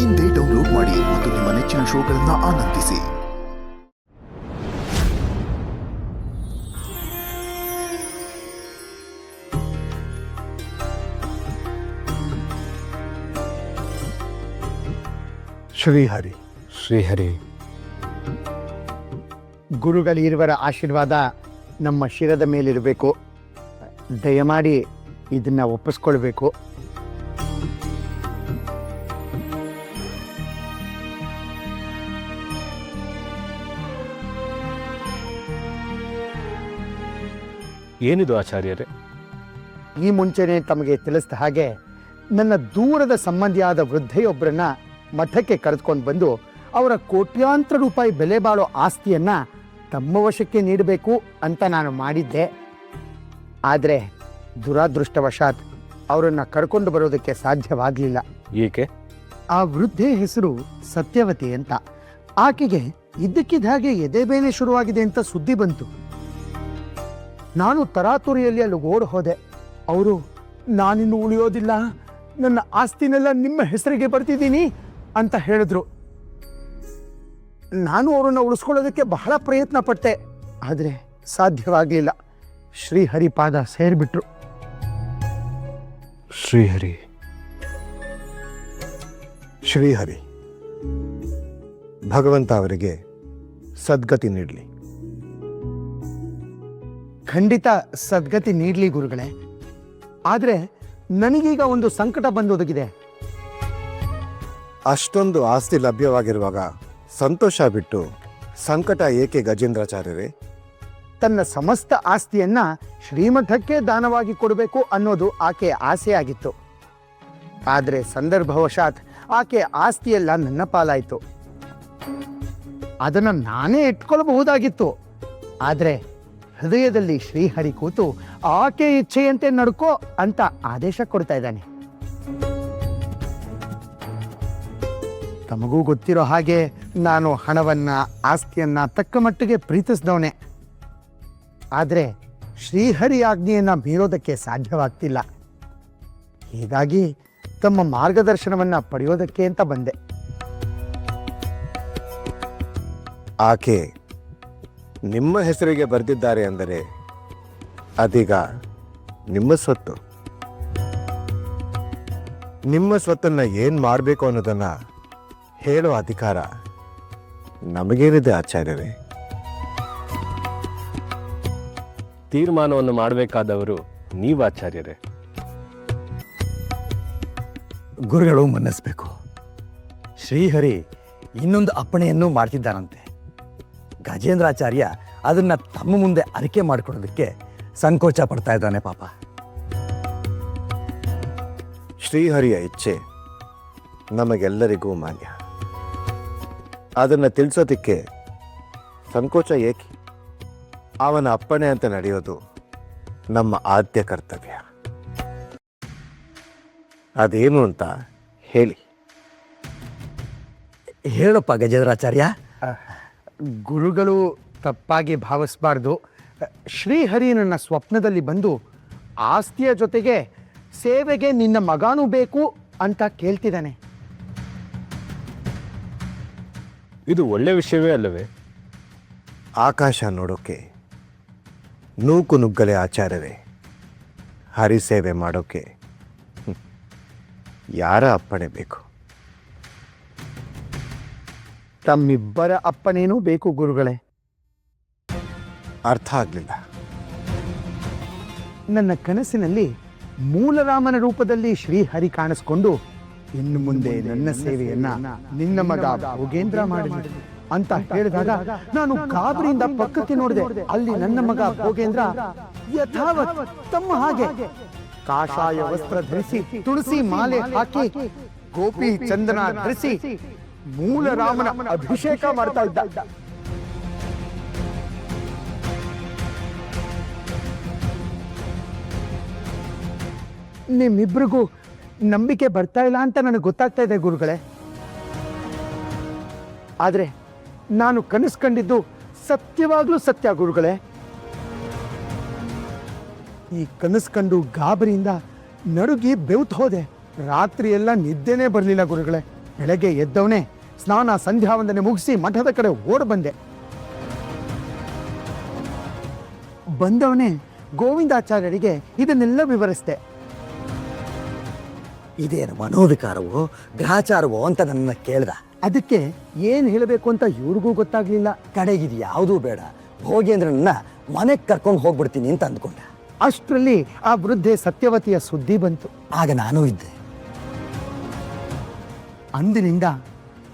ಇಂದೇ ಡೌನ್ಲೋಡ್ ಮಾಡಿ ಮತ್ತು ನಿಮ್ಮ ನೆಚ್ಚಿನ ಶೋಗಳನ್ನು ಆನಂದಿಸಿ. ಶ್ರೀಹರಿ ಶ್ರೀಹರಿ. ಗುರುಗಳಿರುವರ ಆಶೀರ್ವಾದ ನಮ್ಮ ಶಿರದ ಮೇಲಿರಬೇಕು. ದಯಮಾಡಿ ಇದನ್ನ ಒಪ್ಪಿಸ್ಕೊಳ್ಬೇಕು. ಏನಿದು ಆಚಾರ್ಯರೇ? ಈ ಮುಂಚೆನೆ ತಮಗೆ ತಿಳಿಸಿದ ಹಾಗೆ ನನ್ನ ದೂರದ ಸಂಬಂಧಿಯಾದ ವೃದ್ಧೆಯೊಬ್ಬರನ್ನ ಮಠಕ್ಕೆ ಕರೆದುಕೊಂಡು ಬಂದು ಅವರ ಕೋಟ್ಯಾಂತರ ರೂಪಾಯಿ ಬೆಲೆ ಬಾಳೋ ಆಸ್ತಿಯನ್ನ ತಮ್ಮ ವಶಕ್ಕೆ ನೀಡಬೇಕು ಅಂತ ನಾನು ಮಾಡಿದ್ದೆ. ಆದರೆ ದುರಾದೃಷ್ಟವಶಾತ್ ಅವರನ್ನು ಕರ್ಕೊಂಡು ಬರೋದಕ್ಕೆ ಸಾಧ್ಯವಾಗಲಿಲ್ಲ. ಏಕೆ? ಆ ವೃದ್ಧೆ ಹೆಸರು ಸತ್ಯವತಿ ಅಂತ. ಆಕೆಗೆ ಇದ್ದಕ್ಕಿದ್ದ ಹಾಗೆ ಎದೆಬೇನೆ ಶುರುವಾಗಿದೆ ಅಂತ ಸುದ್ದಿ ಬಂತು. ನಾನು ತರಾತುರಿಯಲ್ಲಿ ಅಲ್ಲಿ ಓಡ್ ಹೋದೆ. ಅವರು ನಾನಿನ್ನು ಉಳಿಯೋದಿಲ್ಲ, ನನ್ನ ಆಸ್ತಿನೆಲ್ಲ ನಿಮ್ಮ ಹೆಸರಿಗೆ ಬರ್ತಿದ್ದೀನಿ ಅಂತ ಹೇಳಿದ್ರು. ನಾನು ಅವರನ್ನು ಉಳಿಸ್ಕೊಳ್ಳೋದಕ್ಕೆ ಬಹಳ ಪ್ರಯತ್ನ ಪಟ್ಟೆ, ಆದರೆ ಸಾಧ್ಯವಾಗಲಿಲ್ಲ. ಶ್ರೀಹರಿಪಾದ ಸೇರಿಬಿಟ್ರು. ಶ್ರೀಹರಿ. ಶ್ರೀಹರಿ, ಭಗವಂತ ಅವರಿಗೆ ಸದ್ಗತಿ ನೀಡಲಿ. ಖಂಡಿತ ಸದ್ಗತಿ ನೀಡಲಿ ಗುರುಗಳೇ. ಆದರೆ ನನಗೀಗ ಒಂದು ಸಂಕಟ ಬಂದೊದಗಿದೆ. ಅಷ್ಟೊಂದು ಆಸ್ತಿ ಲಭ್ಯವಾಗಿರುವಾಗ ಸಂತೋಷ ಬಿಟ್ಟು ಸಂಕಟ ಏಕೆ ಗಜೇಂದ್ರಾಚಾರ್ಯರೇ? ತನ್ನ ಸಮಸ್ತ ಆಸ್ತಿಯನ್ನ ಶ್ರೀಮಠಕ್ಕೆ ದಾನವಾಗಿ ಕೊಡಬೇಕು ಅನ್ನೋದು ಆಕೆಯ ಆಸೆಯಾಗಿತ್ತು. ಆದರೆ ಸಂದರ್ಭವಶಾತ್ ಆಕೆ ಆಸ್ತಿಯೆಲ್ಲ ನನ್ನ ಪಾಲಾಯಿತು. ಅದನ್ನು ನಾನೇ ಇಟ್ಕೊಳ್ಬಹುದಾಗಿತ್ತು. ಆದರೆ ಹೃದಯದಲ್ಲಿ ಶ್ರೀಹರಿ ಕೂತು ಆಕೆ ಇಚ್ಛೆಯಂತೆ ನಡ್ಕೋ ಅಂತ ಆದೇಶ ಕೊಡ್ತಾ ಇದ್ದಾನೆ. ತಮಗೂ ಗೊತ್ತಿರೋ ಹಾಗೆ ನಾನು ಹಣವನ್ನ ಆಸ್ತಿಯನ್ನ ತಕ್ಕ ಮಟ್ಟಿಗೆ ಪ್ರೀತಿಸಿದವನೇ. ಆದರೆ ಶ್ರೀಹರಿ ಆಜ್ಞೆಯನ್ನ ಮೀರೋದಕ್ಕೆ ಸಾಧ್ಯವಾಗ್ತಿಲ್ಲ. ಹೀಗಾಗಿ ತಮ್ಮ ಮಾರ್ಗದರ್ಶನವನ್ನ ಪಡೆಯೋದಕ್ಕೆ ಅಂತ ಬಂದೆ. ಆಕೆ ನಿಮ್ಮ ಹೆಸರಿಗೆ ಬರೆದಿದ್ದಾರೆ ಅಂದರೆ ಅದೀಗ ನಿಮ್ಮ ಸ್ವತ್ತು. ನಿಮ್ಮ ಸ್ವತ್ತನ್ನು ಏನು ಮಾಡಬೇಕು ಅನ್ನೋದನ್ನ ಹೇಳೋ ಅಧಿಕಾರ ನಮಗೇನಿದೆ ಆಚಾರ್ಯರೇ? ತೀರ್ಮಾನವನ್ನು ಮಾಡಬೇಕಾದವರು ನೀವು ಆಚಾರ್ಯರೇ. ಗುರುಗಳು ಮನ್ನಿಸ್ಬೇಕು. ಶ್ರೀಹರಿ ಇನ್ನೊಂದು ಅಪ್ಪಣೆಯನ್ನು ಮಾಡ್ತಿದ್ದಾನಂತೆ. ಗಜೇಂದ್ರಾಚಾರ್ಯ ಅದನ್ನ ತಮ್ಮ ಮುಂದೆ ಅರಿಕೆ ಮಾಡಿಕೊಡೋದಕ್ಕೆ ಸಂಕೋಚ ಪಡ್ತಾ ಇದ್ದಾನೆ ಪಾಪ. ಶ್ರೀಹರಿಯ ಇಚ್ಛೆ ನಮಗೆಲ್ಲರಿಗೂ ಮಾನ್ಯ. ಅದನ್ನು ತಿಳಿಸೋದಕ್ಕೆ ಸಂಕೋಚ ಏಕೆ? ಅವನ ಅಪ್ಪಣೆ ಅಂತ ನಡೆಯೋದು ನಮ್ಮ ಆದ್ಯ ಕರ್ತವ್ಯ. ಅದೇನು ಅಂತ ಹೇಳಿ. ಹೇಳಪ್ಪ ಗಜೇಂದ್ರಾಚಾರ್ಯ. ಗುರುಗಳು ತಪ್ಪಾಗಿ ಭಾವಿಸಬಾರ್ದು. ಶ್ರೀಹರಿ ನನ್ನ ಸ್ವಪ್ನದಲ್ಲಿ ಬಂದು ಆಸ್ತಿಯ ಜೊತೆಗೆ ಸೇವೆಗೆ ನಿನ್ನ ಮಗಾನೂ ಬೇಕು ಅಂತ ಕೇಳ್ತಿದ್ದಾನೆ. ಇದು ಒಳ್ಳೆ ವಿಷಯವೇ ಅಲ್ಲವೇ? ಆಕಾಶ ನೋಡೋಕೆ ನೂಕು ನುಗ್ಗಲೆ ಆಚಾರ್ಯವೇ, ಹರಿಸೇವೆ ಮಾಡೋಕೆ ಯಾರ ಅಪ್ಪಣೆ ಬೇಕು? ತಮ್ಮಿಬ್ಬರ ಅಪ್ಪನೇನೂ ಬೇಕು ಗುರುಗಳೇ. ಅರ್ಥ ಆಗಲಿಲ್ಲ. ನನ್ನ ಕನಸಿನಲ್ಲಿ ಮೂಲರಾಮನ ರೂಪದಲ್ಲಿ ಶ್ರೀಹರಿ ಕಾಣಿಸ್ಕೊಂಡು ಇನ್ನು ಮುಂದೆ ನನ್ನ ಸೇವೆಯನ್ನ ನಿನ್ನ ಮಗ ಭೋಗೇಂದ್ರ ಮಾಡಲಿ ಅಂತ ಹೇಳಿದಾಗ ನಾನು ಗಾಬರಿಯಿಂದ ಪಕ್ಕಕ್ಕೆ ನೋಡಿದೆ. ಅಲ್ಲಿ ನನ್ನ ಮಗ ಭೋಗೇಂದ್ರ ಯಥಾವತ್ ತಮ್ಮ ಹಾಗೆ ಕಾಷಾಯ ವಸ್ತ್ರ ಧರಿಸಿ, ತುಳಸಿ ಮಾಲೆ ಹಾಕಿ, ಗೋಪಿ ಚಂದನ ಧರಿಸಿ ಮೂಲರಾಮನ ಅಭಿಷೇಕ ಮಾಡ್ತಾ ಇದ್ದ. ನಿಮ್ಮಿಬ್ರಿಗೂ ನಂಬಿಕೆ ಬರ್ತಾ ಇಲ್ಲ ಅಂತ ನನಗೆ ಗೊತ್ತಾಗ್ತಾ ಇದೆ ಗುರುಗಳೇ. ಆದರೆ ನಾನು ಕನಸು ಕಂಡಿದ್ದು ಸತ್ಯವಾಗ್ಲೂ ಸತ್ಯ ಗುರುಗಳೇ. ಈ ಕನಸು ಕಂಡು ಗಾಬರಿಯಿಂದ ನಡುಗಿ ಬೆವ್ತು ಹೋದೆ. ರಾತ್ರಿ ಎಲ್ಲ ನಿದ್ದೆನೇ ಬರಲಿಲ್ಲ ಗುರುಗಳೇ. ಬೆಳಗ್ಗೆ ಎದ್ದವನೇ ಸ್ನಾನ ಸಂಧ್ಯಾ ವಂದನೆ ಮುಗಿಸಿ ಮಠದ ಕಡೆ ಓಡ್ ಬಂದೆ. ಬಂದವನೇ ಗೋವಿಂದಾಚಾರ್ಯರಿಗೆ ಇದನ್ನೆಲ್ಲ ವಿವರಿಸಿದೆ. ಇದೇನು ಮನೋವಿಕಾರವೋ ಗ್ರಹಚಾರವೋ ಅಂತ ನನ್ನ ಕೇಳ್ದ. ಅದಕ್ಕೆ ಏನು ಹೇಳಬೇಕು ಅಂತ ಇವ್ರಿಗೂ ಗೊತ್ತಾಗ್ಲಿಲ್ಲ. ಕಡೆಗಿದು ಯಾವುದೂ ಬೇಡ, ಭೋಗೇಂದ್ರನನ್ನ ಮನೆಗೆ ಕರ್ಕೊಂಡು ಹೋಗ್ಬಿಡ್ತೀನಿ ಅಂತ ಅಂದ್ಕೊಂಡೆ. ಅಷ್ಟರಲ್ಲಿ ಆ ವೃದ್ಧೆ ಸತ್ಯವತಿಯ ಸುದ್ದಿ ಬಂತು. ಆಗ ನಾನು ಇದ್ದೆ. ಅಂದಿನಿಂದ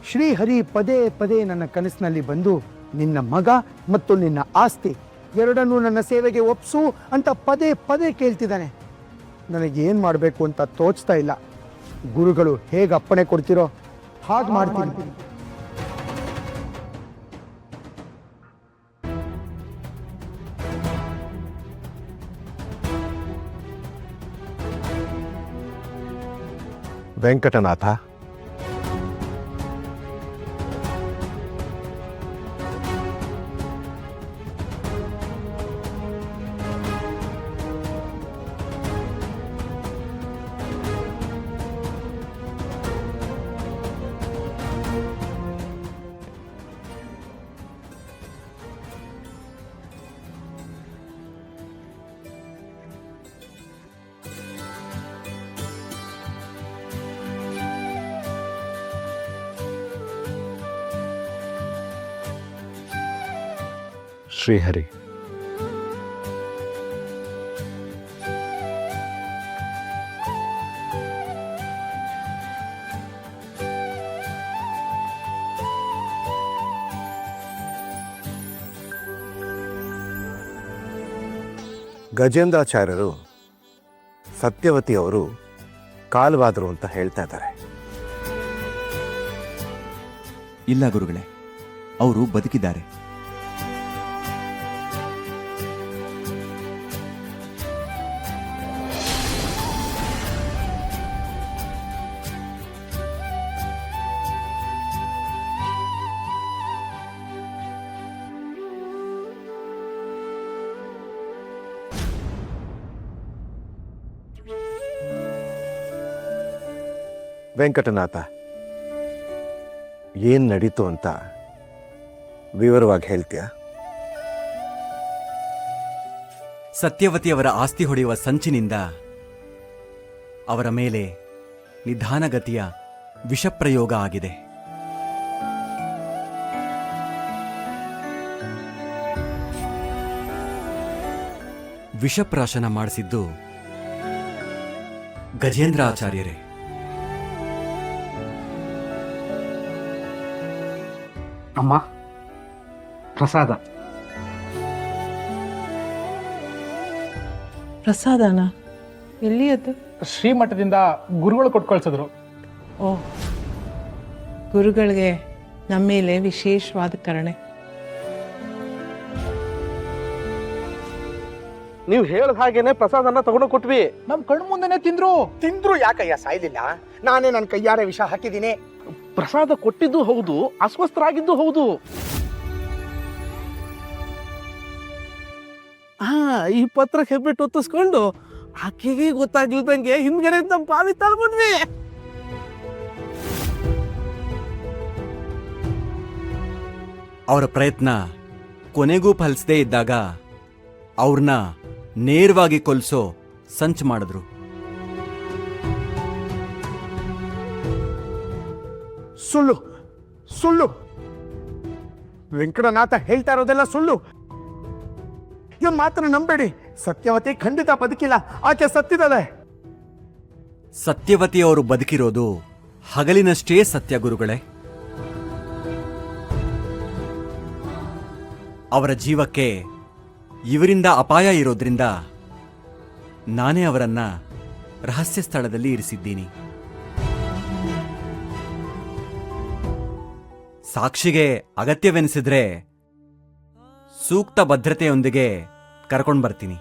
ಶ್ರೀಹರಿ ಪದೇ ಪದೇ ನನ್ನ ಕನಸಿನಲ್ಲಿ ಬಂದು ನಿನ್ನ ಮಗ ಮತ್ತು ನಿನ್ನ ಆಸ್ತಿ ಎರಡನ್ನೂ ನನ್ನ ಸೇವೆಗೆ ಒಪ್ಸು ಅಂತ ಪದೇ ಪದೇ ಕೇಳ್ತಿದ್ದಾನೆ. ನನಗೇನು ಮಾಡಬೇಕು ಅಂತ ತೋಚ್ತಾ ಇಲ್ಲ. ಗುರುಗಳು ಹೇಗೆ ಅಪ್ಪಣೆ ಕೊಡ್ತಿರೋ ಹಾಗೆ ಮಾಡ್ತೀನಿ. ವೆಂಕಟನಾಥ, ಶ್ರೀಹರಿ, ಗಜೇಂದ್ರಾಚಾರ್ಯರು ಸತ್ಯವತಿ ಅವರು ಕಾಲವಾದರು ಅಂತ ಹೇಳ್ತಾ ಇದ್ದಾರೆ. ಇಲ್ಲ ಗುರುಗಳೇ, ಅವರು ಬದುಕಿದ್ದಾರೆ. ವೆಂಕಟನಾಥ, ಏನ್ ನಡೀತು ಅಂತ ವಿವರವಾಗಿ ಹೇಳ್ತೀಯಾ? ಸತ್ಯವತಿಯವರ ಆಸ್ತಿ ಹೊಡೆಯುವ ಸಂಚಿನಿಂದ ಅವರ ಮೇಲೆ ನಿಧಾನಗತಿಯ ವಿಷಪ್ರಯೋಗ ಆಗಿದೆ. ವಿಷಪ್ರಾಶನ ಮಾಡಿಸಿದ್ದು ಗಜೇಂದ್ರಾಚಾರ್ಯರೇ. ಅಮ್ಮ, ಪ್ರಸಾದ. ಪ್ರಸಾದನ ಎಲ್ಲಿ ಅದು? ಶ್ರೀಮಠದಿಂದ ಗುರುಗಳು ಕೊಟ್ಟು ಕಳ್ಸಿದ್ರು. ಓ, ಗುರುಗಳಿಗೆ ನಮ್ಮ ಮೇಲೆ ವಿಶೇಷವಾದ ಕರುಣೆ. ನೀವು ಹೇಳ್ದ ಹಾಗೇನೆ ಪ್ರಸಾದನ ತಗೊಂಡು ಕೊಟ್ವಿ. ನಮ್ ಕಣ್ಣು ಮುಂದೆನೆ ತಿಂದ್ರು ಯಾಕಯ್ಯ ಸಾಯ್ಲಿಲ್ಲ? ನಾನೇ ನನ್ನ ಕೈಯಾರೆ ವಿಷ ಹಾಕಿದ್ದೀನಿ. ಪ್ರಸಾದ ಕೊಟ್ಟಿದ್ದು ಹೌದು, ಅಸ್ವಸ್ಥರಾಗಿದ್ದು ಹೌದು. ಈ ಪತ್ರ ಹೆಬ್ಬಿಟ್ಟು ಒತ್ತಿಸ್ಕೊಂಡು ಆಕೆಗೆ ಗೊತ್ತಾಗ್ಲಿಲ್ದಂಗೆ ಹಿಂದ್ಗಡೆ ನಮ್ಮ ಪಾವಿ ತಳ್ಬಿಟ್ವಿ. ಅವರ ಪ್ರಯತ್ನ ಕೊನೆಗೂ ಫಲಿಸದೇ ಇದ್ದಾಗ ಅವ್ರನ್ನ ನೇರವಾಗಿ ಕೊಲ್ಸೋ ಸಂಚು ಮಾಡಿದ್ರು. ಸುಳ್ಳು ಸುಳ್ಳು. ವೆಂಕಟನಾಥ ಹೇಳ್ತಾ ಇರೋದೆಲ್ಲ ಸುಳ್ಳು. ಇವನ್ ಮಾತ್ರ ನಂಬೇಡಿ. ಸತ್ಯವತಿ ಖಂಡಿತ ಬದುಕಿಲ್ಲ, ಆಕೆ ಸತ್ತಿದ್ದಾಳೆ. ಸತ್ಯವತಿಯವರು ಬದುಕಿರೋದು ಹಗಲಿನಷ್ಟೇ ಸತ್ಯ ಗುರುಗಳೇ. ಅವರ ಜೀವಕ್ಕೆ ಇವರಿಂದ ಅಪಾಯ ಇರೋದ್ರಿಂದ ನಾನೇ ಅವರನ್ನ ರಹಸ್ಯ ಸ್ಥಳದಲ್ಲಿ ಇರಿಸಿದ್ದೀನಿ. ಸಾಕ್ಷಿಗೆ ಅಗತ್ಯವೆನಿಸಿದ್ರೆ ಸೂಕ್ತ ಭದ್ರತೆಯೊಂದಿಗೆ ಕರ್ಕೊಂಡು ಬರ್ತೀನಿ.